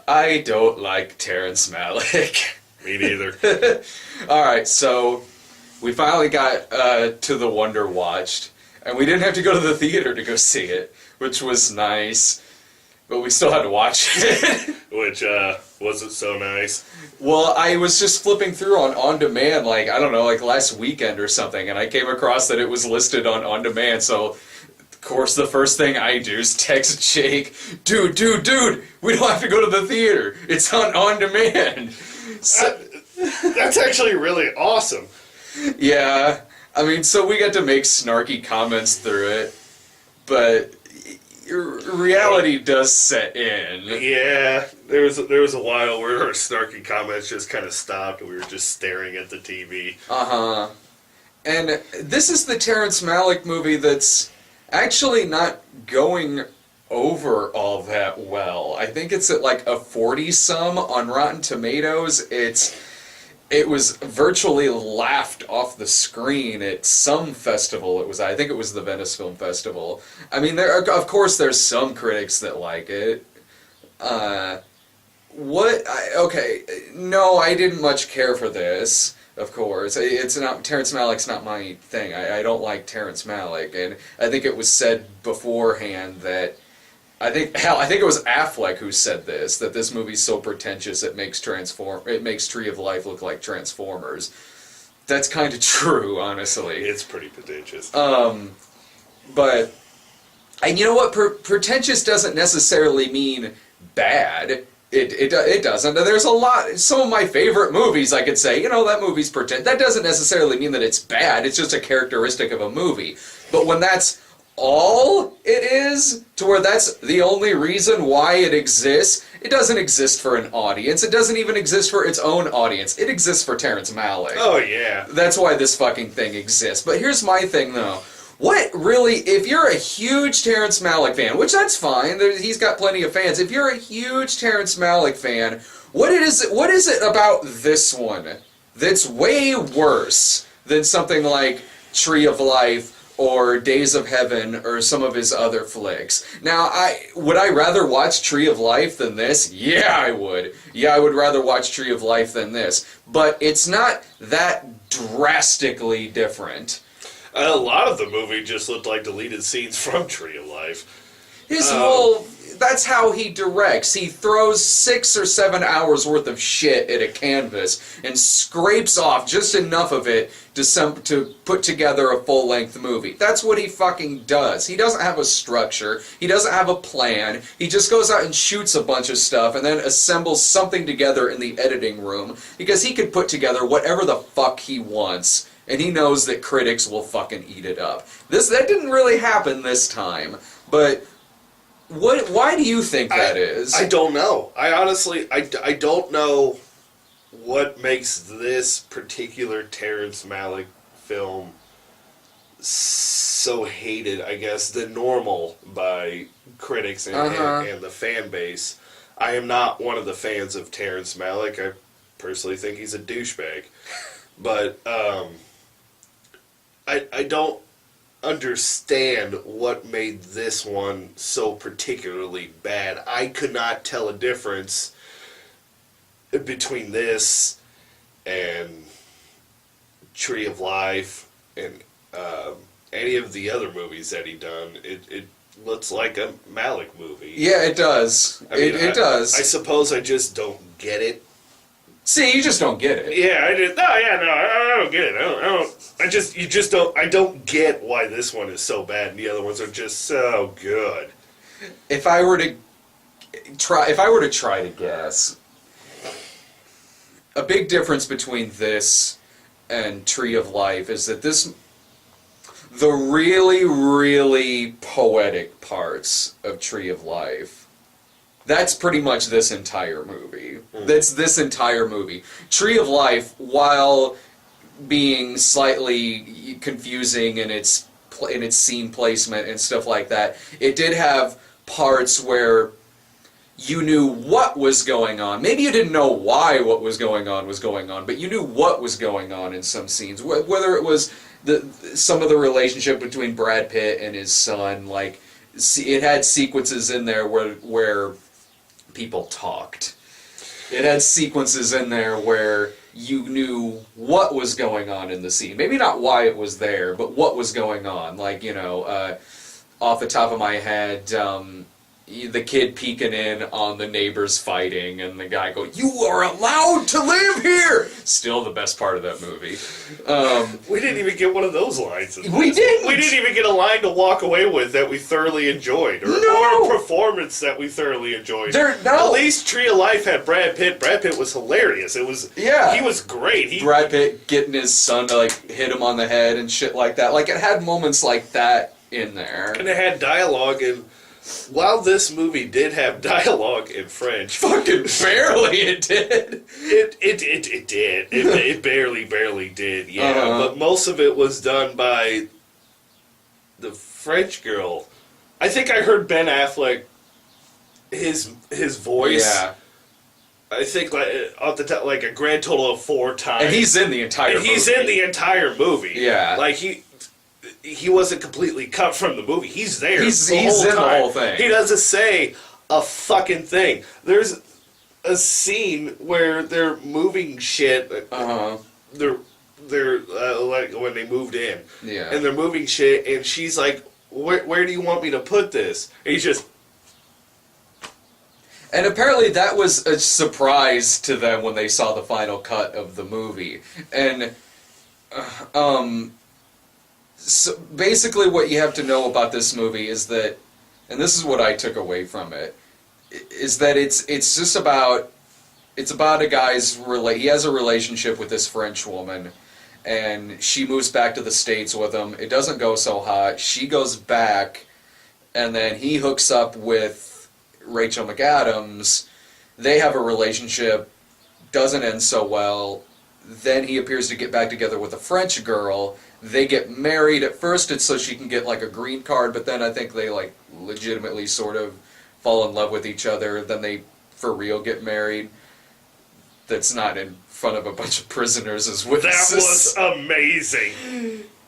I don't like Terrence Malick. Me neither. Alright, so we finally got to the Wonder Watched, and we didn't have to go to the theater to go see it, which was nice, but we still had to watch it. Which, wasn't so nice. Well, I was just flipping through on demand, like, I don't know, like last weekend or something, and I came across that it was listed on demand, so of course the first thing I do is text Jake, dude, we don't have to go to the theater, it's on demand. So, that's actually really awesome. yeah, I mean, so we got to make snarky comments through it, but reality does set in. Yeah, there was a while where our snarky comments just kind of stopped and we were just staring at the TV. Uh-huh. And this is the Terrence Malick movie that's actually not going over all that well. I think it's at like a 40-some on Rotten Tomatoes. It was virtually laughed off the screen at some festival. I think it was the Venice Film Festival. I mean, of course there's some critics that like it. Okay, no, I didn't much care for this. Of course, it's not Terrence Malick's not my thing. I don't like Terrence Malick, and I think it was said beforehand that I think it was Affleck who said this, that this movie's so pretentious it makes Tree of Life look like Transformers. That's kind of true, honestly. It's pretty pretentious. But and you know what? Pretentious doesn't necessarily mean bad. It doesn't. There's a lot. Some of my favorite movies, I could say, that movie's pretentious. That doesn't necessarily mean that it's bad. It's just a characteristic of a movie. But when that's all it is, to where that's the only reason why it exists, it doesn't exist for an audience. It doesn't even exist for its own audience. It exists for Terrence Malick. Oh, yeah. That's why this fucking thing exists. But here's my thing, though. What really, if you're a huge Terrence Malick fan, which that's fine, he's got plenty of fans. If you're a huge Terrence Malick fan, what is it about this one that's way worse than something like Tree of Life or Days of Heaven or some of his other flicks? Now, would I rather watch Tree of Life than this? Yeah, I would. Yeah, I would rather watch Tree of Life than this. But it's not that drastically different. A lot of the movie just looked like deleted scenes from Tree of Life. That's how he directs. He throws 6 or 7 hours worth of shit at a canvas and scrapes off just enough of it to put together a full-length movie. That's what he fucking does. He doesn't have a structure. He doesn't have a plan. He just goes out and shoots a bunch of stuff and then assembles something together in the editing room because he can put together whatever the fuck he wants. And he knows that critics will fucking eat it up. That didn't really happen this time, but why do you think that is? I don't know. I honestly, I don't know what makes this particular Terrence Malick film so hated, I guess, than normal by critics and the fan base. I am not one of the fans of Terrence Malick. I personally think he's a douchebag. But, I don't understand what made this one so particularly bad. I could not tell a difference between this and Tree of Life and any of the other movies that he done. It looks like a Malick movie. Yeah, it does. It does. I suppose I just don't get it. See, you just don't get it. Yeah, I did. I don't get it. I don't get why this one is so bad and the other ones are just so good. If I were to try to guess, a big difference between this and Tree of Life is that the really, really poetic parts of Tree of Life, that's pretty much this entire movie. That's this entire movie. Tree of Life, while being slightly confusing in its scene placement and stuff like that, it did have parts where you knew what was going on. Maybe you didn't know why what was going on, but you knew what was going on in some scenes. Whether it was some of the relationship between Brad Pitt and his son, like it had sequences in there where people talked. It had sequences in there where you knew what was going on in the scene. Maybe not why it was there, but what was going on. Like, off the top of my head, the kid peeking in on the neighbors fighting, and the guy go, "You are allowed to live here!" Still the best part of that movie. We didn't even get one of those lines. We didn't! We didn't even get a line to walk away with that we thoroughly enjoyed. Or a performance that we thoroughly enjoyed. At least Tree of Life had Brad Pitt. Brad Pitt was hilarious. He was great. Brad Pitt getting his son to, like, hit him on the head and shit like that. Like, it had moments like that in there. And it had dialogue, and while this movie did have dialogue in French, fucking barely it did. It did. It barely did. Yeah, but most of it was done by the French girl. I think I heard Ben Affleck, his voice. Yeah. I think off the top, like a grand total of 4 times. And he's in the entire movie. He's in the entire movie. Yeah. Like he wasn't completely cut from the movie. He's there. He's in the whole thing. He doesn't say a fucking thing. There's a scene where they're moving shit. They're like when they moved in. Yeah. And they're moving shit, and she's like, "Where do you want me to put this?" And he's just. And apparently that was a surprise to them when they saw the final cut of the movie. And so basically what you have to know about this movie is that, and this is what I took away from it, is that it's just about, it's about a guy's, he has a relationship with this French woman, and she moves back to the States with him. It doesn't go so hot. She goes back, and then he hooks up with Rachel McAdams. They have a relationship, doesn't end so well. Then he appears to get back together with a French girl. They get married. At first it's so she can get like a green card, but then I think they like legitimately sort of fall in love with each other. Then they for real get married. That's not in front of a bunch of prisoners as witnesses. That was amazing.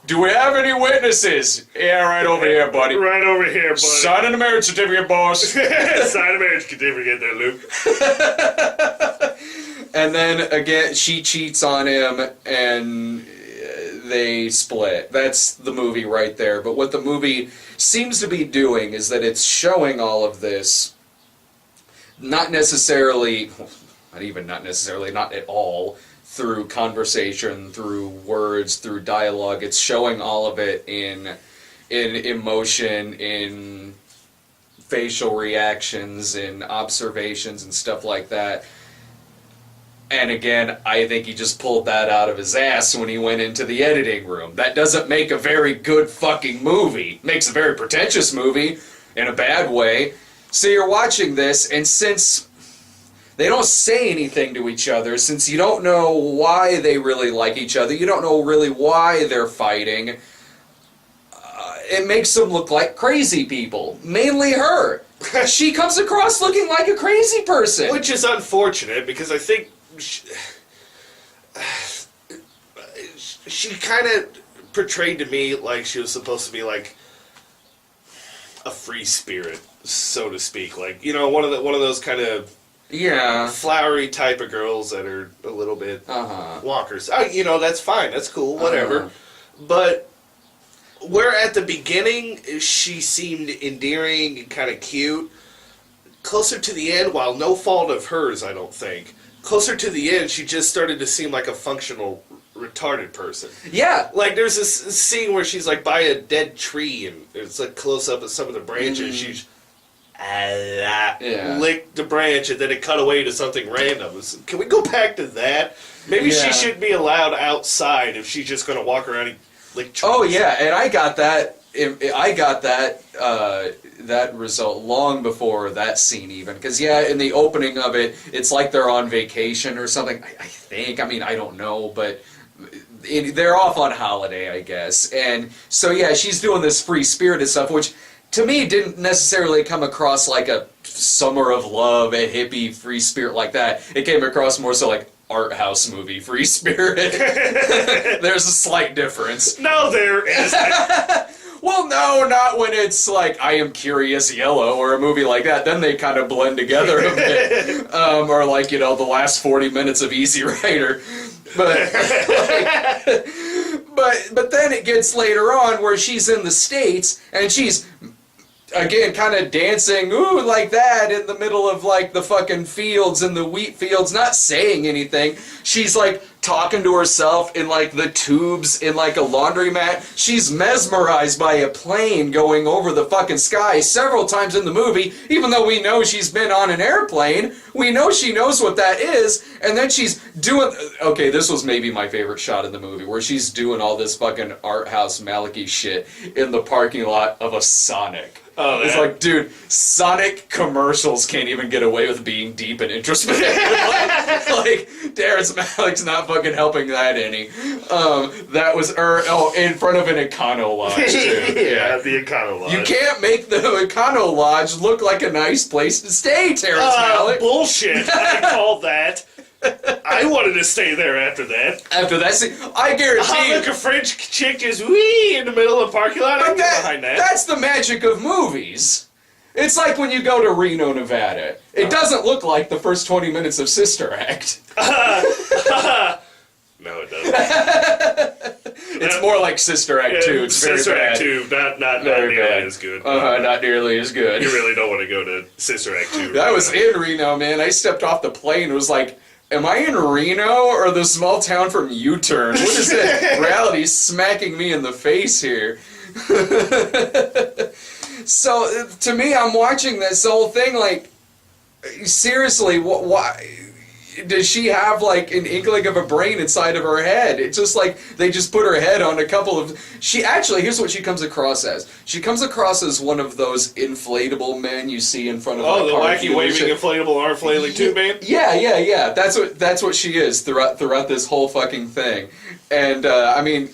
Do we have any witnesses? Yeah, right over here, buddy. Right over here, buddy. Sign a marriage certificate, boss. Sign a marriage certificate there, Luke. And then, again, she cheats on him, and they split. That's the movie right there. But what the movie seems to be doing is that it's showing all of this, not necessarily, not at all, through conversation, through words, through dialogue. It's showing all of it in emotion, in facial reactions, in observations and stuff like that. And again, I think he just pulled that out of his ass when he went into the editing room. That doesn't make a very good fucking movie. It makes a very pretentious movie in a bad way. So you're watching this, and since they don't say anything to each other, since you don't know why they really like each other, you don't know really why they're fighting, it makes them look like crazy people. Mainly her. She comes across looking like a crazy person. Which is unfortunate, because I think she kind of portrayed to me like she was supposed to be like a free spirit, so to speak. Like, you know, one of those kind of flowery type of girls that are a little bit walkers. You know, that's fine, that's cool, whatever. But where at the beginning she seemed endearing and kind of cute, closer to the end, while no fault of hers, I don't think, closer to the end, she just started to seem like a functional retarded person. Yeah. Like, there's this scene where she's, like, by a dead tree, and it's, like, close up of some of the branches. She's licked the branch, and then it cut away to something random. Can we go back to that? Maybe she shouldn't be allowed outside if she's just going to walk around and lick trees. Oh, yeah, and I got that. That result long before that scene even, because in the opening of it, it's like they're on vacation or something. I think. I mean, I don't know, but they're off on holiday, I guess. And so she's doing this free spirited stuff, which to me didn't necessarily come across like a summer of love, a hippie free spirit like that. It came across more so like art house movie free spirit. There's a slight difference. No, there isn't. Well, no, not when it's like I Am Curious Yellow or a movie like that. Then they kind of blend together a bit. Or like, the last 40 minutes of Easy Rider. But, but then it gets later on where she's in the States and she's, again, kind of dancing, ooh, like that in the middle of, like, the fucking fields and the wheat fields, not saying anything. She's, like, talking to herself in, like, the tubes in, like, a laundromat. She's mesmerized by a plane going over the fucking sky several times in the movie, even though we know she's been on an airplane. We know she knows what that is, and then she's doing... Okay, this was maybe my favorite shot in the movie, where she's doing all this fucking art house Malick shit in the parking lot of a Sonic. Oh, it's like, dude, Sonic commercials can't even get away with being deep and introspective. like Terrence Malick's not fucking helping that any. That was, in front of an Econo Lodge, too. Yeah, the Econo Lodge. You can't make the Econo Lodge look like a nice place to stay, Terrence Malick. Bullshit, I call that. I wanted to stay there after that. After that scene, I guarantee look, a French chick is wee in the middle of the parking lot. I'm behind that. That's the magic of movies. It's like when you go to Reno, Nevada. It doesn't look like the first 20 minutes of Sister Act. No, it doesn't. It's more like Sister Act 2. It's Sister very bad. Act 2, not Very nearly bad. as good. Not nearly as good. You really don't want to go to Sister Act 2. That was in Reno, man. I stepped off the plane. It was like, am I in Reno or the small town from U-Turn? What is that? Reality smacking me in the face here. So, to me, I'm watching this whole thing like, seriously, why? Does she have, like, an inkling of a brain inside of her head? It's just like they just put her head on a couple of... here's what she comes across as. She comes across as one of those inflatable men you see in front of... Oh, the car wacky waving inflatable arm flailing tube man? Yeah. That's what she is throughout this whole fucking thing. And, I mean...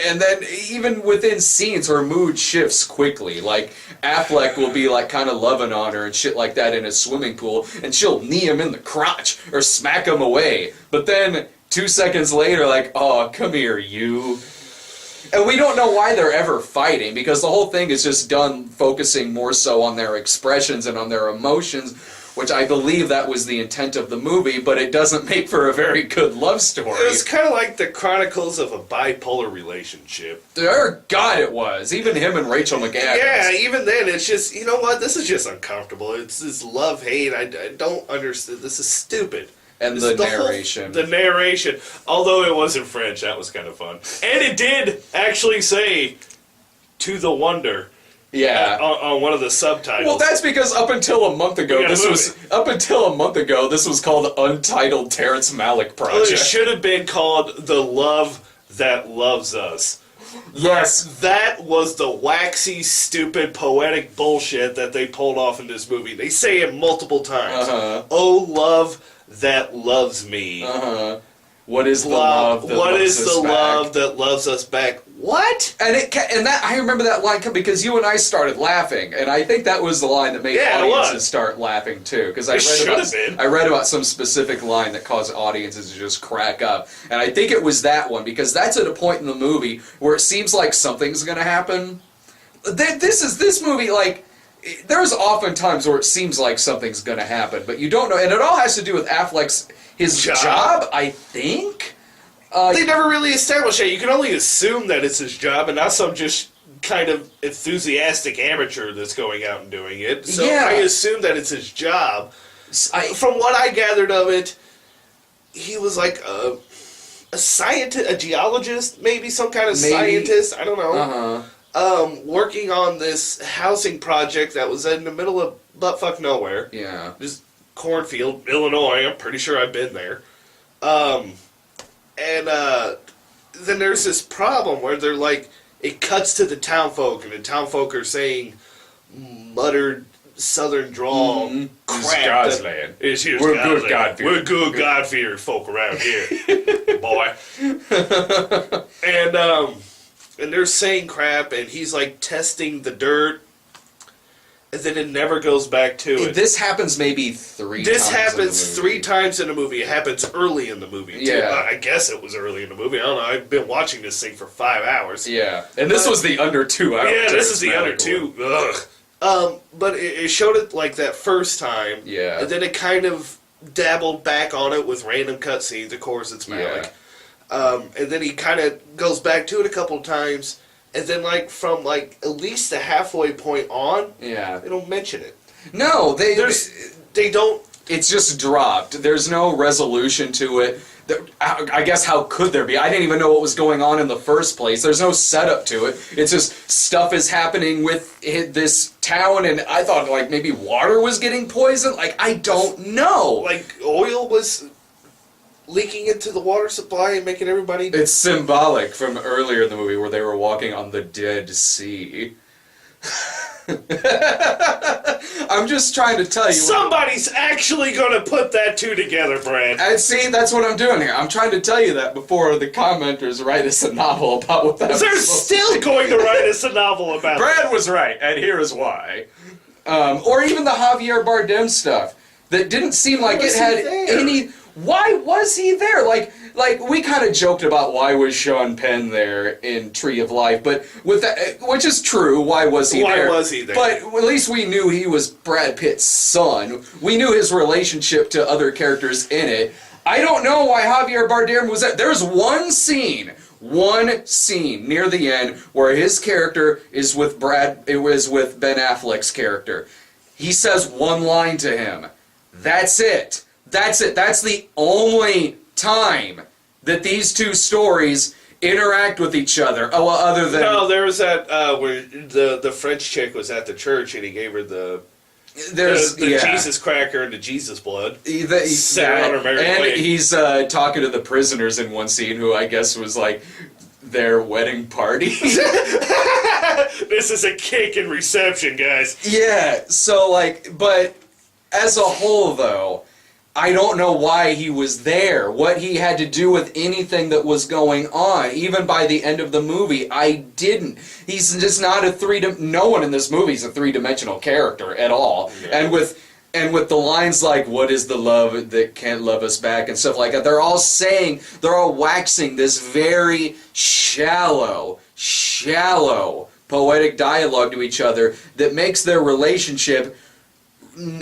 And then even within scenes, her mood shifts quickly. Like, Affleck will be, like, kind of loving on her and shit like that in a swimming pool, and she'll knee him in the crotch or smack him away. But then, 2 seconds later, like, oh, come here, you. And we don't know why they're ever fighting, because the whole thing is just done focusing more so on their expressions and on their emotions, which I believe that was the intent of the movie, but it doesn't make for a very good love story. It was kind of like the chronicles of a bipolar relationship. God, it was. Even him and Rachel McAdams. Yeah, even then, it's just, you know what, this is just uncomfortable. It's this love-hate, I don't understand, this is stupid. And the narration. The narration. Although it was in French, that was kind of fun. And it did actually say, "To the Wonder." Yeah. On one of the subtitles. Well, that's because up until a month ago, this was called Untitled Terrence Malick Project. Well, it should have been called The Love That Loves Us. Yes. That was the waxy, stupid, poetic bullshit that they pulled off in this movie. They say it multiple times. Oh, love that loves me. What is the love that love that loves us back? What? And I remember that line because you and I started laughing, and I think that was the line that made audiences start laughing too. Because I read about some specific line that caused audiences to just crack up, and I think it was that one because that's at a point in the movie where it seems like something's going to happen. This movie, like, there's often times where it seems like something's going to happen, but you don't know, and it all has to do with Affleck's job, I think. They never really established it. You can only assume that it's his job, and not some just kind of enthusiastic amateur that's going out and doing it. So yeah. I assume that it's his job. From what I gathered of it, he was like a scientist, a geologist, maybe some kind of scientist. I don't know. Working on this housing project that was in the middle of buttfuck nowhere. Yeah. Just cornfield, Illinois. I'm pretty sure I've been there. And then there's this problem where they're like, it cuts to the townfolk, and the townfolk are saying muttered southern drawl crap. It's God's land. We're good God-fearing. We're good God-fearing folk around here, boy. And they're saying crap, and he's like testing the dirt, and then it never goes back to it. This happens maybe three times. This happens 3 times in the movie. It happens early in the movie, too. Yeah. I guess it was early in the movie. I don't know. I've been watching this thing for 5 hours. Yeah. And this was the under 2 hour. Yeah, this is the under 2. Ugh. But it showed it like that first time. Yeah. And then it kind of dabbled back on it with random cutscenes. Of course, it's Malick. And then he kind of goes back to it a couple of times. And then, like, from, like, at least the halfway point on, Yeah. they don't mention it. No, they don't. It's just dropped. There's no resolution to it. I guess how could there be? I didn't even know what was going on in the first place. There's no setup to it. It's just stuff is happening with this town, and I thought, like, maybe water was getting poisoned. Like, I don't know. Like, oil was leaking into the water supply and making everybody... It's symbolic from earlier in the movie where they were walking on the Dead Sea. I'm just trying to tell you. Somebody's actually going to put that 2 together, Brad. And see, that's what I'm doing here. I'm trying to tell you that before the commenters write us a novel about what that They're still going to write us a novel about it. Brad was right, and here is why. Or even the Javier Bardem stuff that didn't seem like it had any... Why was he there? Like we kind of joked about why was Sean Penn there in Tree of Life, but with that, which is true, why was he there? Why was he there? But at least we knew he was Brad Pitt's son. We knew his relationship to other characters in it. I don't know why Javier Bardem was there. There's one scene near the end where his character is with Ben Affleck's character. He says one line to him. That's it. That's it. That's the only time that these two stories interact with each other. Oh, well, other than... No, there was that where the French chick was at the church and he gave her the Jesus cracker and the Jesus blood. And he's talking to the prisoners in one scene who I guess was like their wedding party. This is a cake and reception, guys. Yeah, so like, but as a whole though, I don't know why he was there, what he had to do with anything that was going on. Even by the end of the movie, I didn't. He's just not no one in this movie is a three-dimensional character at all. Yeah. And with the lines like, what is the love that can't love us back, and stuff like that, they're all waxing this very shallow poetic dialogue to each other that makes their relationship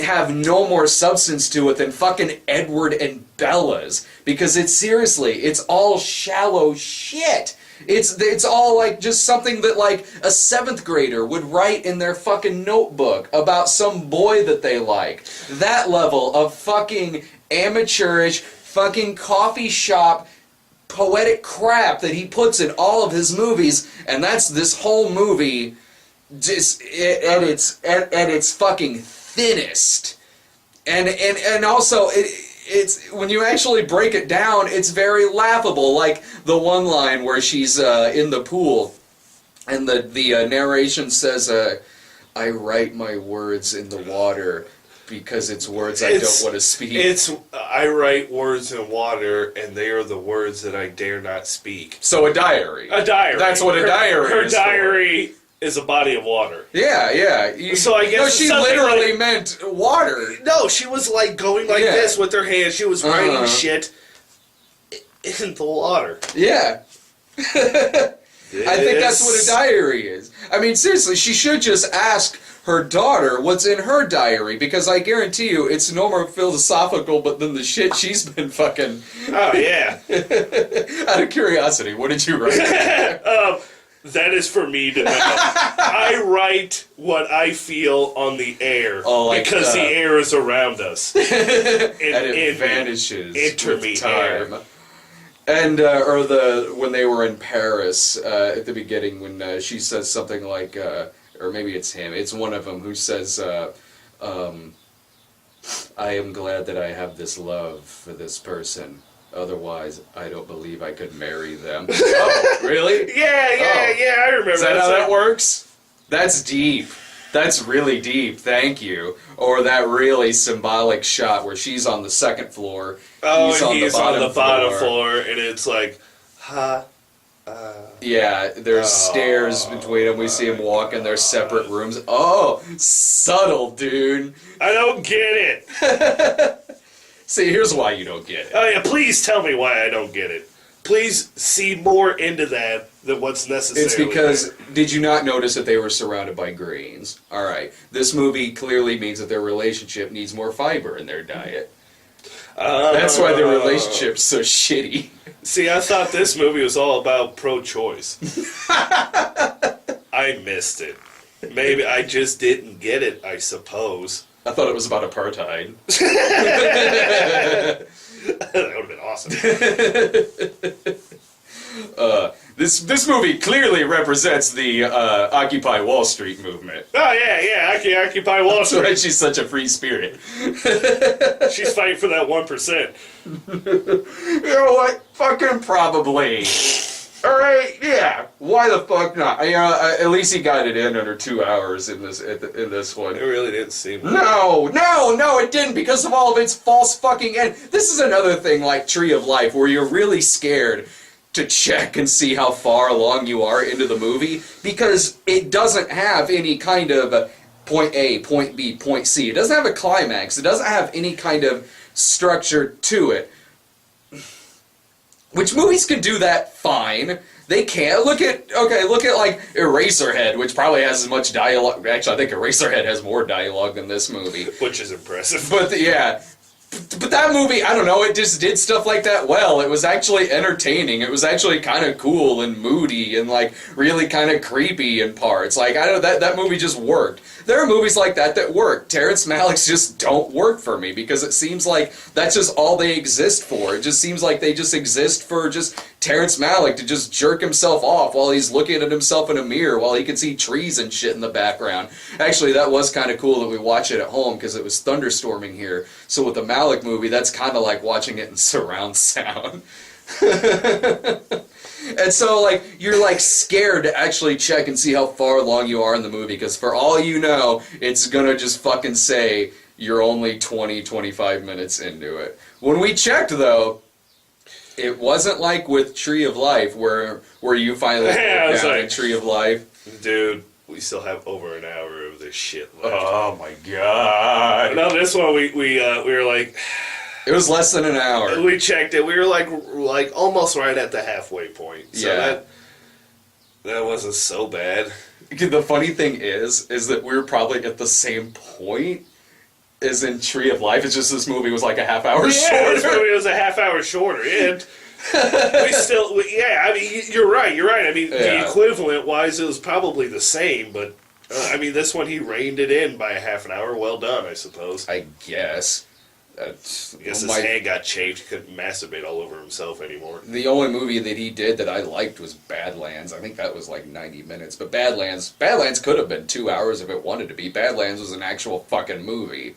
have no more substance to it than fucking Edward and Bella's, because it's all shallow shit. It's all like just something that like a 7th grader would write in their fucking notebook about some boy that they like. That level of fucking amateurish fucking coffee shop poetic crap that he puts in all of his movies, and that's this whole movie just at its fucking thinnest, and also it's when you actually break it down, it's very laughable. Like the one line where she's in the pool, and the narration says, "I write my words in the water because it's words I don't want to speak." I write words in water, and they are the words that I dare not speak. So a diary. A diary. That's what a diary is. Her diary is a body of water. Yeah. So I guess no, she literally meant water. No, she was like going like this with her hands. She was writing shit in the water. Yeah. I think that's what a diary is. I mean, seriously, she should just ask her daughter what's in her diary, because I guarantee you it's no more philosophical but than the shit she's been fucking... Oh, yeah. Out of curiosity, what did you write? That is for me to know. I write what I feel on the air, because the air is around us. It vanishes with time. And when they were in Paris at the beginning, when she says something like, or maybe it's him, it's one of them who says, "I am glad that I have this love for this person. Otherwise, I don't believe I could marry them." Oh, really? Yeah, I remember. Is that how that works? That's deep. That's really deep, thank you. Or that really symbolic shot where she's on the 2nd floor, he's on the bottom floor, and it's like, ha, Yeah, there's stairs between them. We see them walk in their separate rooms. Oh, subtle, dude. I don't get it. See, here's why you don't get it. Oh yeah, please tell me why I don't get it. Please see more into that than what's necessary. It's because, did you not notice that they were surrounded by greens? Alright, this movie clearly means that their relationship needs more fiber in their diet. That's why their relationship's so shitty. See, I thought this movie was all about pro-choice. I missed it. Maybe I just didn't get it, I suppose. I thought it was about apartheid. That would have been awesome. This movie clearly represents the Occupy Wall Street movement. Oh, yeah, Occupy Wall That's Street. right, she's such a free spirit. She's fighting for that 1%. You know what? Fucking probably. Alright, yeah. Why the fuck not? You know, at least he got it in under 2 hours in this one. It really didn't seem like No, it didn't because of all of its false fucking end. This is another thing like Tree of Life where you're really scared to check and see how far along you are into the movie because it doesn't have any kind of point A, point B, point C. It doesn't have a climax. It doesn't have any kind of structure to it. Which movies can do that fine. They can't. Look at like Eraserhead, which probably has as much dialogue. Actually, I think Eraserhead has more dialogue than this movie. which is impressive. But yeah. But that movie, I don't know, it just did stuff like that well. It was actually entertaining. It was actually kind of cool and moody and like really kind of creepy in parts. Like I don't know, that movie just worked. There are movies like that work. Terrence Malick's just don't work for me because it seems like that's just all they exist for. It just seems like they just exist for just Terrence Malick to just jerk himself off while he's looking at himself in a mirror while he can see trees and shit in the background. Actually, that was kind of cool that we watch it at home because it was thunderstorming here. So with the Malick movie, that's kind of like watching it in surround sound. And so, like, you're, like, scared to actually check and see how far along you are in the movie, because for all you know, it's gonna just fucking say you're only 20, 25 minutes into it. When we checked, though, it wasn't like with Tree of Life, where you finally Yeah, down in Tree of Life. Dude, we still have over an hour of this shit left. Oh, my God. No, this one, we were like... It was less than an hour. We checked it. We were like almost right at the halfway point. So Yeah. that wasn't so bad. The funny thing is that we were probably at the same point as in Tree of Life. It's just this movie was like a half hour shorter. Yeah, this movie was a half hour shorter. And I mean, you're right. I mean, the equivalent wise, it was probably the same, but I mean, this one he reined it in by a half an hour. Well done, I suppose. I guess. I guess his hand got chafed. He couldn't masturbate all over himself anymore. The only movie that he did that I liked was Badlands. I think that was like 90 minutes. But Badlands could have been 2 hours if it wanted to be. Badlands was an actual fucking movie.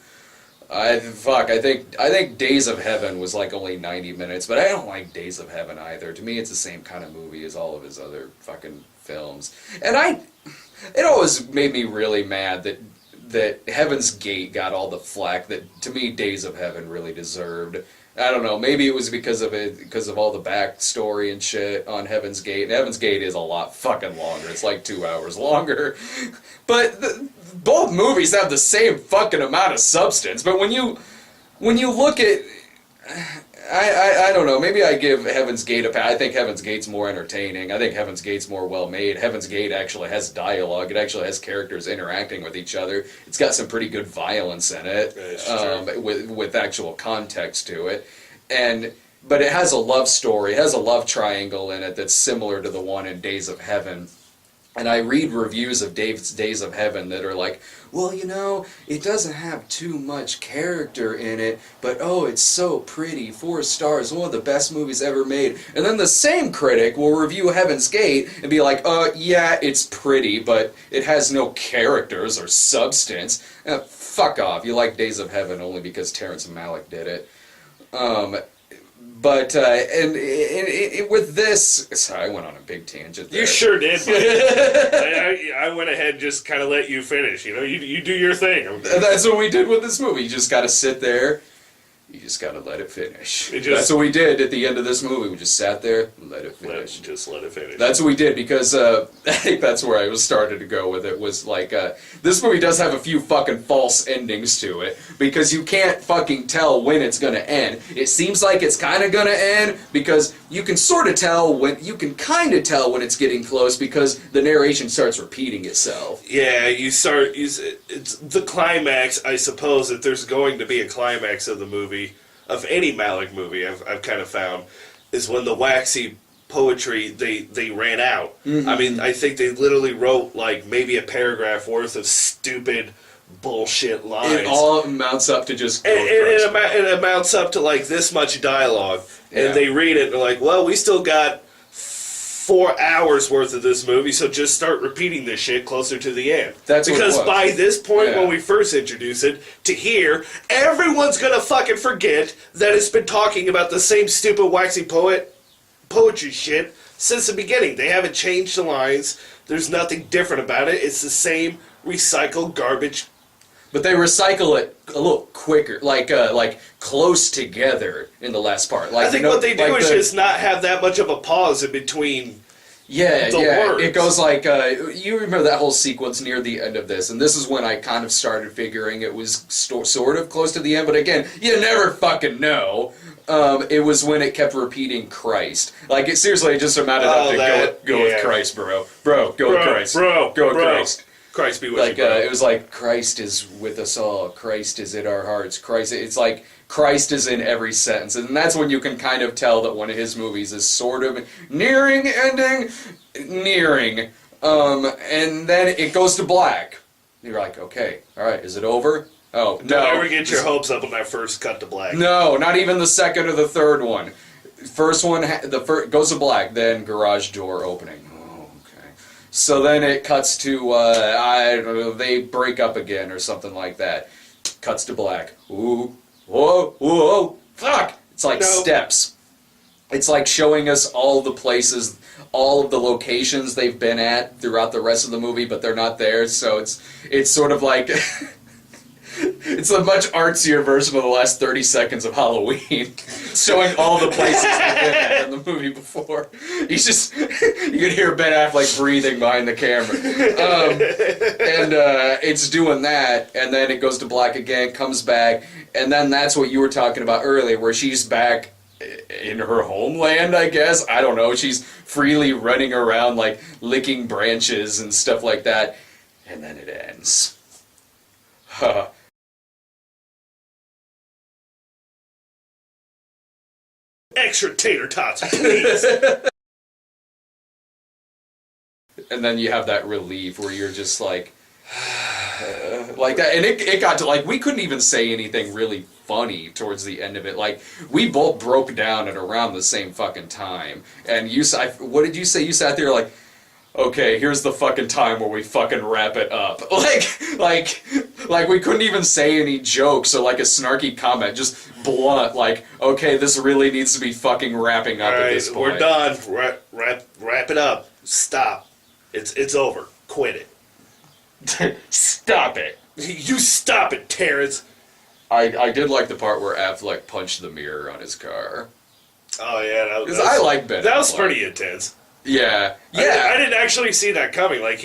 I think Days of Heaven was like only 90 minutes, but I don't like Days of Heaven either. To me, it's the same kind of movie as all of his other fucking films. And it always made me really mad that Heaven's Gate got all the flack that, to me, Days of Heaven really deserved. I don't know, maybe it was because of all the backstory and shit on Heaven's Gate. And Heaven's Gate is a lot fucking longer. It's like 2 hours longer. But both movies have the same fucking amount of substance. But when you look at... I don't know, maybe I give Heaven's Gate a pass. I think Heaven's Gate's more entertaining. I think Heaven's Gate's more well-made. Heaven's Gate actually has dialogue. It actually has characters interacting with each other. It's got some pretty good violence in it, with actual context to it. But it has a love story. It has a love triangle in it that's similar to the one in Days of Heaven. And I read reviews of Days of Heaven that are like, well, you know, it doesn't have too much character in it, but oh, it's so pretty, 4 stars, one of the best movies ever made. And then the same critic will review Heaven's Gate and be like, yeah, it's pretty, but it has no characters or substance. Fuck off, you like Days of Heaven only because Terrence Malick did it. But with this, sorry, I went on a big tangent there. You sure did. I went ahead and just kind of let you finish. You know, you do your thing. That's what we did with this movie. You just got to sit there. You just gotta let it finish. That's what we did at the end of this movie. We just sat there, let it finish. Just let it finish. That's what we did because I think that's where I was started to go with it. Was like this movie does have a few fucking false endings to it because you can't fucking tell when it's gonna end. It seems like it's kind of gonna end because you can sort of tell when when it's getting close because the narration starts repeating itself. Yeah, it's the climax. I suppose that there's going to be a climax of the movie. Of any Malick movie, I've kind of found, is when the waxy poetry, they ran out. Mm-hmm. I mean, I think they literally wrote, like, maybe a paragraph worth of stupid bullshit lines. It all amounts up to just... it amounts up to, like, this much dialogue. And they read it, and they're like, well, we still got 4 hours worth of this movie, so just start repeating this shit closer to the end. Because by this point, when we first introduce it, to here, everyone's gonna fucking forget that it's been talking about the same stupid waxy poetry shit since the beginning. They haven't changed the lines. There's nothing different about it. It's the same recycled garbage. But they recycle it a little quicker, like close together in the last part. Like, I think what they do is just not have that much of a pause in between. Words. It goes like you remember that whole sequence near the end of this, and this is when I kind of started figuring it was sort of close to the end. But again, you never fucking know. It was when it kept repeating Christ. Like it seriously just amounted up to go with Christ, bro, go with Christ, go with Christ. Christ be with you, it was like Christ is with us all. Christ is in our hearts. Christ. It's like Christ is in every sentence, and that's when you can kind of tell that one of his movies is sort of nearing ending, and then it goes to black. You're like, okay, all right, is it over? Oh no! Don't ever get your hopes up on that first cut to black. No, not even the second or the third one. First one, goes to black, then garage door opening. So then it cuts to, I don't know, they break up again or something like that. Cuts to black. Ooh, whoa, whoa, fuck! It's like steps. It's like showing us all the places, all of the locations they've been at throughout the rest of the movie, but they're not there, so it's sort of like... It's a much artsier version of the last 30 seconds of Halloween, showing all the places he's been at in the movie before. He's just, you can hear Ben Affleck breathing behind the camera. It's doing that, and then it goes to black again, comes back, and then that's what you were talking about earlier, where she's back in her homeland, I guess. I don't know. She's freely running around, like, licking branches and stuff like that, and then it ends. Extra tater tots, please. And then you have that relief where you're just like that. And it got to, like, we couldn't even say anything really funny towards the end of it. Like, we both broke down at around the same fucking time. And what did you say? You sat there like, okay, here's the fucking time where we fucking wrap it up. Like we couldn't even say any jokes or like a snarky comment, just blunt, like, okay, this really needs to be fucking wrapping up at this point. We're done. Wrap it up. Stop. It's over. Quit it. Stop it. You stop it, Terrence. I did like the part where Affleck punched the mirror on his car. Oh yeah, because I like Ben. That was pretty intense. Yeah. I didn't actually see that coming. Like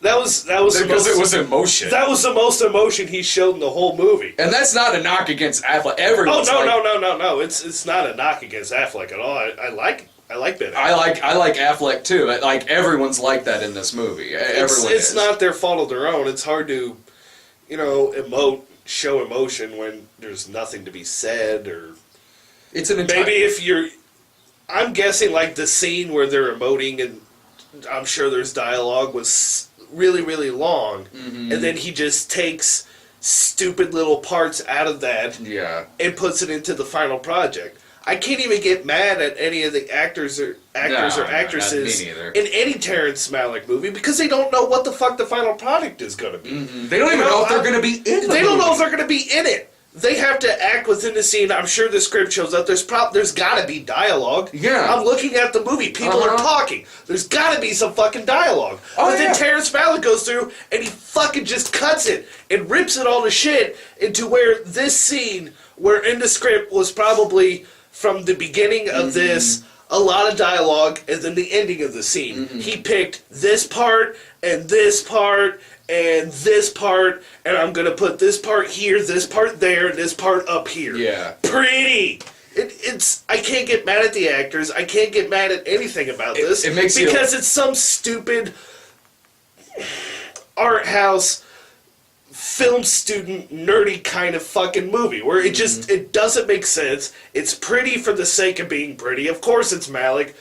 that was because it was emotion. That was the most emotion he showed in the whole movie. And that's not a knock against Affleck. No. It's not a knock against Affleck at all. I like Ben. I like Affleck too. Like everyone's like that in this movie. It's not their fault of their own. It's hard to, show emotion when there's nothing to be said or. It's an maybe if you're. I'm guessing like the scene where they're emoting and I'm sure there's dialogue was really, really long. Mm-hmm. And then he just takes stupid little parts out of that and puts it into the final project. I can't even get mad at any of the actors or actresses in any Terrence Malick movie because they don't know what the fuck the final product is going to be. Mm-hmm. They don't even know if they're going to be in it. They don't know if they're going to be in it. They have to act within the scene. I'm sure the script shows that there's got to be dialogue. Yeah. I'm looking at the movie. People are talking. There's got to be some fucking dialogue. But then Terrence Malick goes through and he fucking just cuts it and rips it all to shit into where this scene, where in the script was probably from the beginning of this a lot of dialogue and then the ending of the scene. He picked this part and this part and this part, and I'm gonna put this part here, this part there, and this part up here. Yeah. Pretty. It's. I can't get mad at the actors. I can't get mad at anything about this. It makes because it's some stupid art house film student nerdy kind of fucking movie where it just it doesn't make sense. It's pretty for the sake of being pretty. Of course, it's Malick.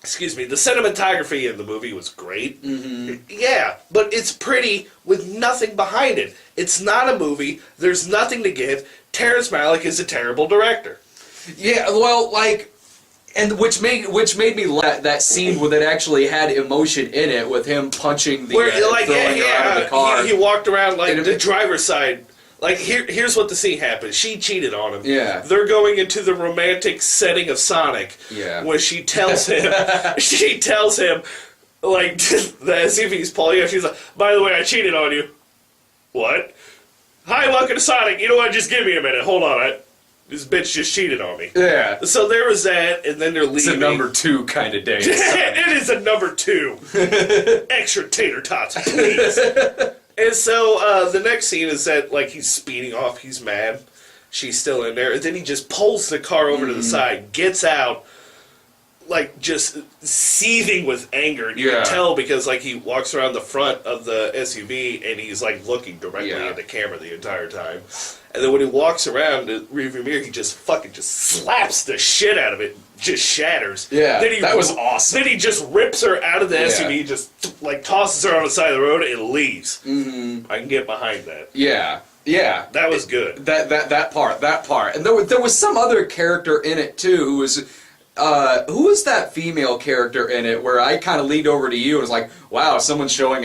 Excuse me, the cinematography in the movie was great. Yeah, but it's pretty with nothing behind it. It's not a movie. There's nothing to give. Terrence Malick is a terrible director. Yeah, well, like, and which made me laugh, that scene where it actually had emotion in it with him punching the throwing her out of the car. He walked around like the driver's side. Like, here's what the scene happened. She cheated on him. Yeah. They're going into the romantic setting of Sonic. Yeah. When she tells him, like, as if he's pulling up, she's like, by the way, I cheated on you. What? Hi, welcome to Sonic. You know what? Just give me a minute. Hold on. This bitch just cheated on me. Yeah. So there was that, and then they're leaving. It's a number 2 kind of day. It is a number 2. Extra tater tots, please. And so the next scene is that, like, he's speeding off, he's mad, she's still in there, and then he just pulls the car over to the side, gets out, like, just seething with anger. And you can tell because, like, he walks around the front of the SUV, and he's, like, looking directly at the camera the entire time. And then when he walks around the rearview mirror, he just fucking just slaps the shit out of it, just shatters. Yeah, that was awesome. Then he just rips her out of the SUV, just like tosses her on the side of the road and leaves. I can get behind that. Yeah, that was good. That part, and there was some other character in it too who was that female character in it where I kind of leaned over to you and was like, wow, someone's showing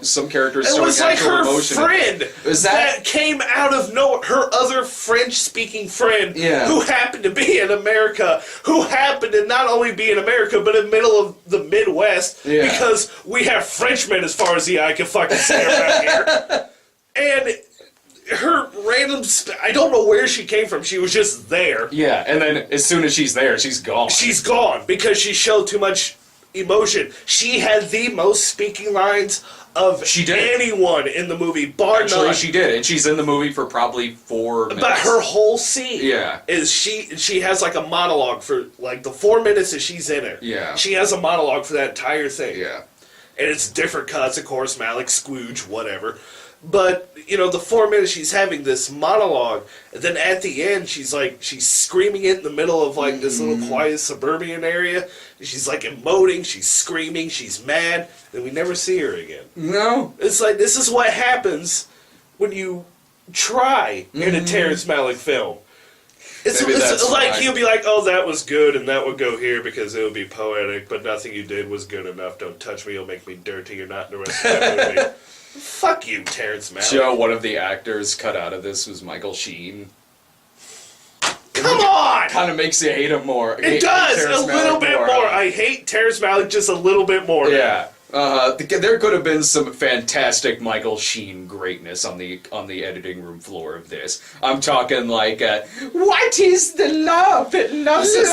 some characters showing actual emotion. It was like her friend that came out of nowhere, her other French-speaking friend who happened to be in America, who happened to not only be in America, but in the middle of the Midwest, because we have Frenchmen as far as the eye can fucking see around here. And her random... I don't know where she came from. She was just there. Yeah, and then as soon as she's there, she's gone. She's gone because she showed too much emotion. She had the most speaking lines of anyone in the movie, bar none. She did, and she's in the movie for probably 4 minutes. But her whole scene is she has like a monologue for like the 4 minutes that she's in it. Yeah. She has a monologue for that entire thing. Yeah. And it's different cuts, of course, Malick, Scrooge, whatever. But, you know, the 4 minutes she's having this monologue, and then at the end she's screaming it in the middle of like this little quiet suburban area. And she's like emoting, she's screaming, she's mad, and we never see her again. No. It's like, this is what happens when you try in a Terrence Malick film. It's like he'll be like, oh, that was good, and that would go here because it would be poetic, but nothing you did was good enough. Don't touch me, you'll make me dirty. You're not in the rest of that movie. Fuck you, Terrence Malick. Joe, one of the actors cut out of this was Michael Sheen. Come on! Kind of makes you hate him more. It does! A little bit more. I hate Terrence Malick just a little bit more. Yeah. There could have been some fantastic Michael Sheen greatness on the editing room floor of this. I'm talking like, what is the love that loves us?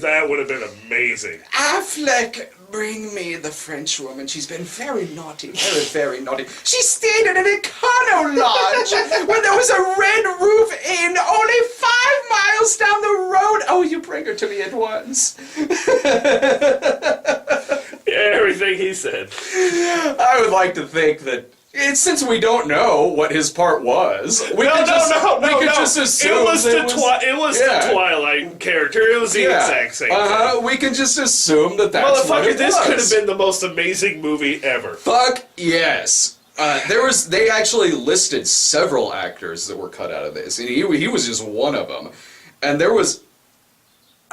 That would have been amazing. Affleck, bring me the French woman. She's been very naughty, very, very naughty. She stayed in an Econo Lodge when there was a red roof inn only 5 miles down the road. Oh, you bring her to me at once. Everything he said. I would like to think that since we don't know what his part was, we could just assume it was the Twilight character. It was the exact same thing. We can just assume that that's what it was. This could have been the most amazing movie ever. Fuck yes. They actually listed several actors that were cut out of this, and he was just one of them. And there was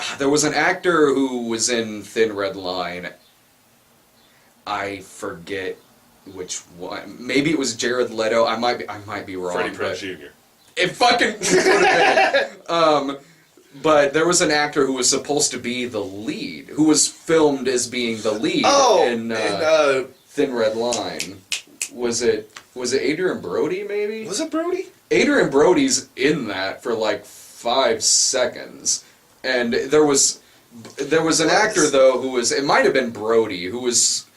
an actor who was in Thin Red Line. I forget which one? Maybe it was Jared Leto. I might be wrong. Freddie Prinze but Jr. it fucking would have been. But there was an actor who was supposed to be the lead, who was filmed as being the lead in Thin Red Line. Was it Adrian Brody, maybe? Was it Brody? Adrian Brody's in that for like 5 seconds. And there was an actor, though, who was... It might have been Brody, who was...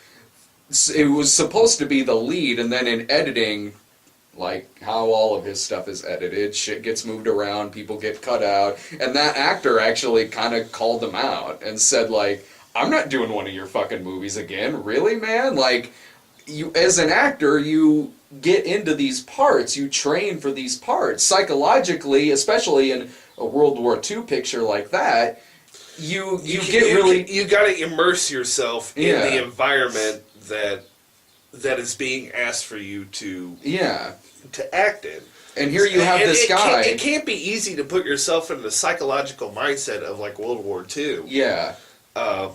It was supposed to be the lead, and then in editing... Like how all of his stuff is edited, shit gets moved around, people get cut out, and that actor actually kind of called them out and said, like, I'm not doing one of your fucking movies again. Really, man? Like, you as an actor, you get into these parts, you train for these parts. Psychologically, especially in a World War II picture like that, you gotta immerse yourself in the environment that is being asked for you to act in. And here you have this guy. It can't be easy to put yourself in the psychological mindset of like World War II. Yeah. I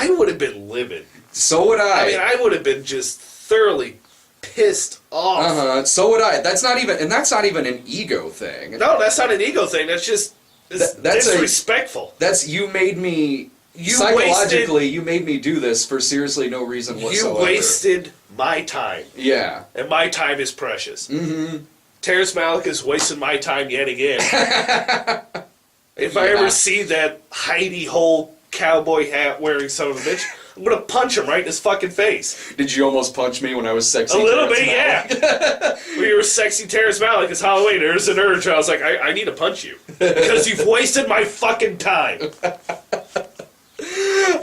would have been livid. So would I. I mean, I would have been just thoroughly pissed off. So would I. That's not even an ego thing. No, that's not an ego thing. That's just that's disrespectful. You made me. Psychologically, you made me do this for seriously no reason whatsoever. You wasted my time. Yeah. And my time is precious. Mm-hmm. Terrence Malick is wasting my time yet again. If I ever see that hidey hole cowboy hat wearing son of a bitch, I'm going to punch him right in his fucking face. Did you almost punch me when I was sexy? A little bit, yeah. When you were sexy Terrence Malick, it's Halloween, there's an urge. I was like, I need to punch you. Because you've wasted my fucking time.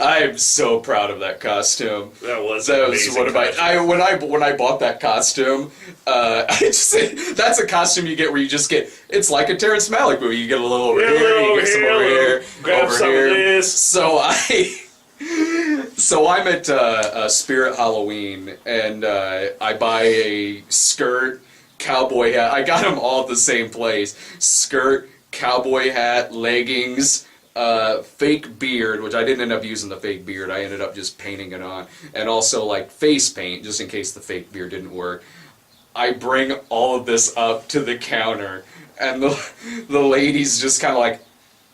I'm so proud of that costume. That was one of my. When I bought that costume, that's a costume you get where you just get. It's like a Terrence Malick movie. You get a little over here, you get some over here, grab over some here. of this. So I'm at Spirit Halloween, and I buy a skirt, cowboy hat. I got them all at the same place: skirt, cowboy hat, leggings. Fake beard, which I didn't end up using the fake beard. I ended up just painting it on. And also, like, face paint, just in case the fake beard didn't work. I bring all of this up to the counter, and the lady's just kind of like,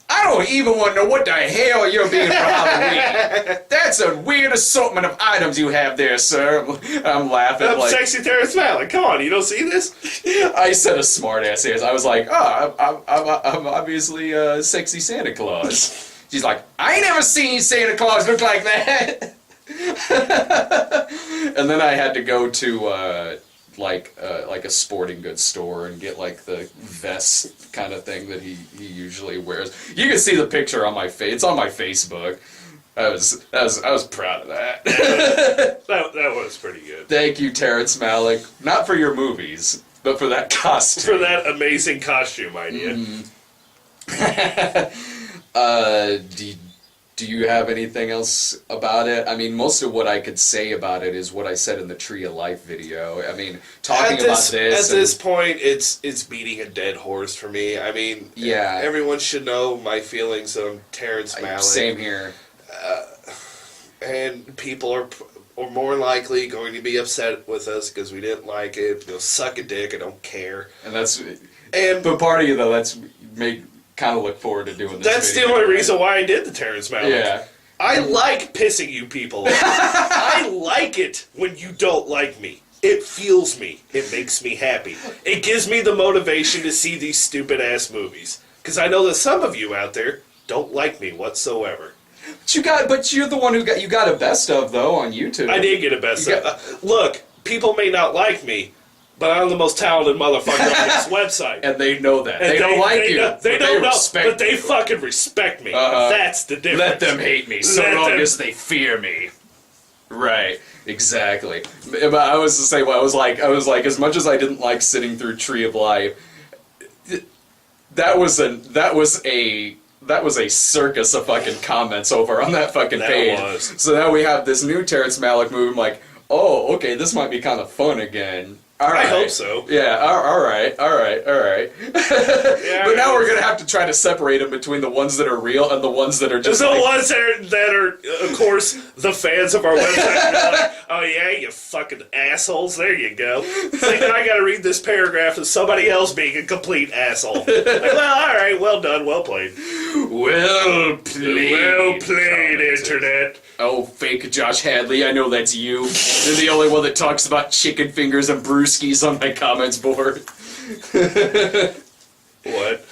I don't even want to know what the hell you're being for Halloween. That's a weird assortment of items you have there, sir. I'm laughing. I'm sexy Terrence Malick. Come on, you don't see this? I said a smart ass here. I was like, I'm obviously sexy Santa Claus. She's like, I ain't never seen Santa Claus look like that. And then I had to go to like a sporting goods store and get like the vest kind of thing that he usually wears. You can see the picture on my face. It's on my Facebook. I was proud of that. that was pretty good. Thank you, Terrence Malick. Not for your movies, but for that costume. For that amazing costume idea. Do you have anything else about it? I mean, most of what I could say about it is what I said in the Tree of Life video. I mean, talking about this... At this point, it's beating a dead horse for me. I mean, yeah. Everyone should know my feelings on Terrence Malick. Same here. And people are more likely going to be upset with us because we didn't like it. They'll suck a dick, I don't care. But part of you, though, kind of look forward to doing this. That's the only reason why I did the Terrence Malick. Yeah. I like pissing you people off. I like it when you don't like me. It fuels me. It makes me happy. It gives me the motivation to see these stupid-ass movies. Because I know that some of you out there don't like me whatsoever. But you're the one who got a best of, though, on YouTube. I did get a best of. Look, people may not like me, but I'm the most talented motherfucker on this website. And they know that. They don't like you. They don't know, but they fucking respect me. That's the difference. Let them hate me, so long as they fear me. Right, exactly. But I was the same way. I was like, as much as I didn't like sitting through Tree of Life, that was a circus of fucking comments over on that fucking page. Was. So now we have this new Terrence Malick movie. I'm like, oh, okay, this might be kind of fun again. All right. I hope so. Yeah, all right. Yeah, But now we're going to have to try to separate them between the ones that are real and the ones that are just the like... ones that are, of course, the fans of our website. Are like, oh yeah, you fucking assholes. There you go. It's like, now I got to read this paragraph of somebody else being a complete asshole. Like, well, all right, well done, well played. Well played, Internet. Oh, fake Josh Hadley, I know that's you. You're the only one that talks about chicken fingers and brewskis on my comments board. What?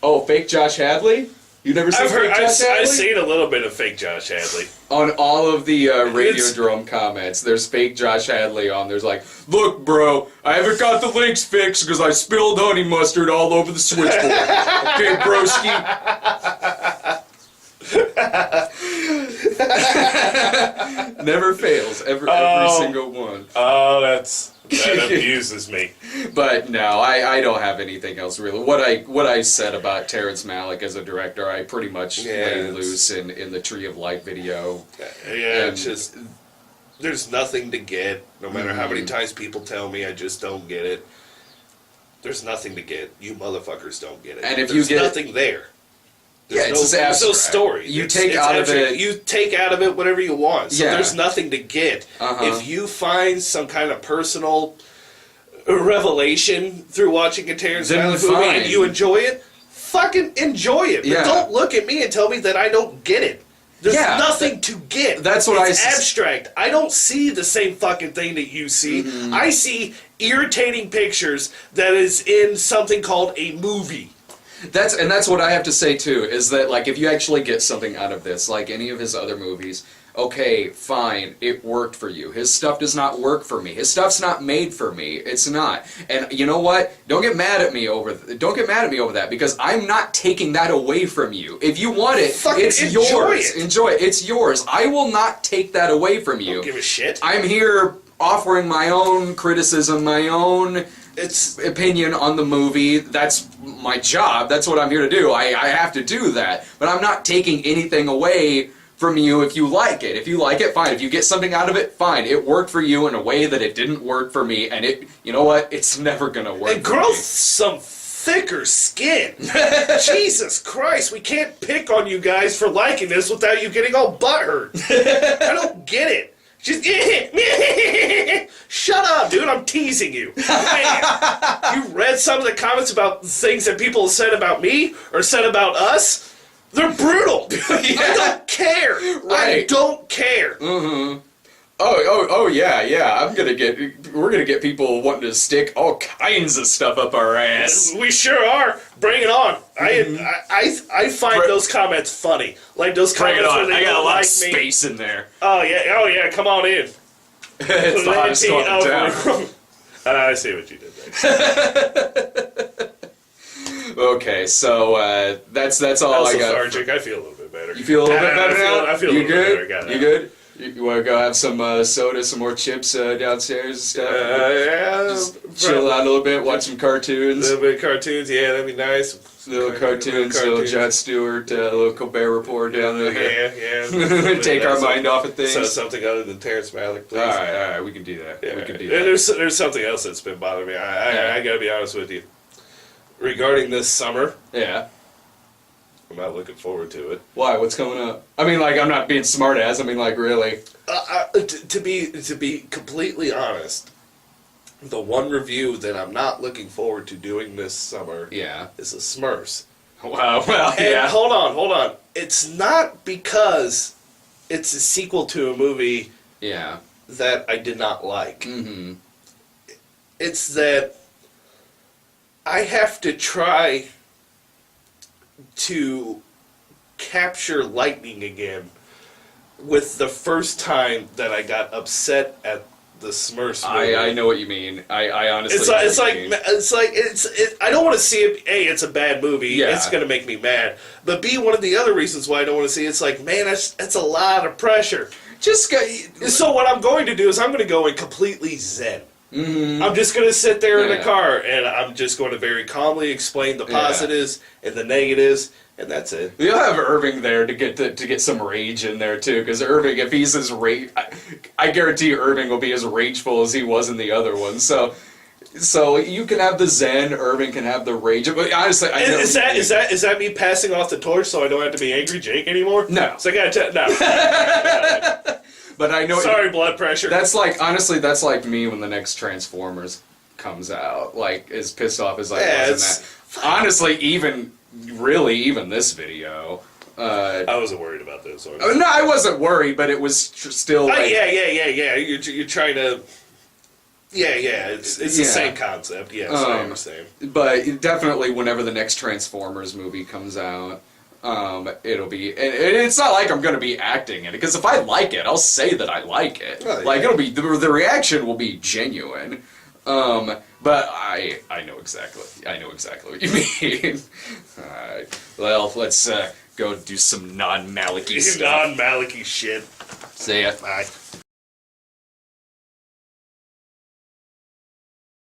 Oh, fake Josh Hadley? You never seen fake Josh Hadley? I've seen a little bit of fake Josh Hadley. On all of the Radiodrome comments, there's fake Josh Hadley on. There's like, look, bro, I haven't got the links fixed because I spilled honey mustard all over the switchboard. Okay, broski? Never fails. Every single one. Oh, that abuses me. But no, I don't have anything else really. What I said about Terrence Malick as a director, I pretty much laid loose in the Tree of Life video. Yeah, it's just there's nothing to get. No matter how many times people tell me, I just don't get it. There's nothing to get. You motherfuckers don't get it. And if there's you get nothing there. There's it's no story. You take out of it. You take out of it whatever you want. So Yeah. there's nothing to get. Uh-huh. If you find some kind of personal revelation through watching a Terrence Then Malick movie fine. and you enjoy it, fucking enjoy it. But Yeah. don't look at me and tell me that I don't get it. There's Yeah. nothing to get. That's what it's abstract. I don't see the same fucking thing that you see. I see irritating pictures that is in something called a movie. That's what I have to say too, is that like if you actually get something out of this, like any of his other movies, okay, fine, it worked for you. His stuff does not work for me. His stuff's not made for me. It's not. And you know what? Don't get mad at me over that because I'm not taking that away from you. If you want it, Fucking it's enjoy yours. it. Enjoy it. It's yours. I will not take that away from you. Don't give a shit. I'm here offering my own criticism, my own It's opinion on the movie. That's my job. That's what I'm here to do. I have to do that. But I'm not taking anything away from you if you like it. If you like it, fine. If you get something out of it, fine. It worked for you in a way that it didn't work for me, and you know what? It's never gonna work. and grow some thicker skin. Jesus Christ, we can't pick on you guys for liking this without you getting all butthurt. I don't get it. Just shut up, dude. I'm teasing you. Man, you read some of the comments about things that people said about me or said about us? They're brutal. I don't care. I Right. don't care. Oh yeah. We're gonna get people wanting to stick all kinds of stuff up our ass. We sure are. Bring it on. I find those comments funny. Like those Bring it comments where on. they I got a don't lot like of me. space in there. Oh yeah, come on in. It's the hottest spot in town. I see what you did there. Okay, so that's all I'm I got. lethargic. I feel a little bit better. You feel a little bit better now? I feel a you little good? bit better. You good? You want to go have some soda, some more chips downstairs and stuff? Yeah. Just chill out a little bit, watch some A cartoons. little bit of cartoons. Yeah, that'd be nice. Little cartoons, little Jon Stewart, little Colbert Report down there. Yeah. Take our mind off of things. So something other than Terrence Malick, please. All right, we can do that. Yeah. We can do And that. there's something else that's been bothering me. I gotta be honest with you. Regarding this summer, Yeah. I'm not looking forward to it. Why? What's coming up? I mean, like, I'm not being smart ass. I mean, like, really. To be completely honest, the one review that I'm not looking forward to doing this summer Yeah. is the Smurfs. Wow. Well, And yeah. hold on. It's not because it's a sequel to a movie Yeah. that I did not like. Mm-hmm. It's that I have to try to capture lightning again with the first time that I got upset at the Smurfs movie. I know what you mean. I honestly. It's know like what you mean. I don't want to see it. A, it's a bad movie. Yeah. It's gonna make me mad. But B, one of the other reasons why I don't want to see it's like, man, that's a lot of pressure. Just go. So what I'm going to do is I'm going to go in completely zen. I'm just going to sit there in Yeah. the car, and I'm just going to very calmly explain the Yeah. positives and the negatives, and that's it. You'll have Irving there to get some rage in there too, because Irving, if he's as I guarantee Irving will be as rageful as he was in the other one. So you can have the Zen, Irving can have the rage. But honestly, I know Is that me passing off the torch so I don't have to be angry Jake anymore? No. So I gotta no. But I know. Sorry, blood pressure. That's like, honestly, that's like me when the next Transformers comes out. Like, as pissed off as I Yeah, was in that. Honestly, even this video. I wasn't worried about this one. No, I wasn't worried, but it was still like... Yeah. You're trying to... Yeah, it's the same concept. Yes, I understand. But definitely whenever the next Transformers movie comes out, it'll be... And it's not like I'm going to be acting in it, because if I like it, I'll say that I like it. Oh, yeah. Like, it'll be... The reaction will be genuine. But I know exactly what you mean. Alright. Well, let's go do some non-Malicky stuff. Non-Malicky shit. See ya. Bye.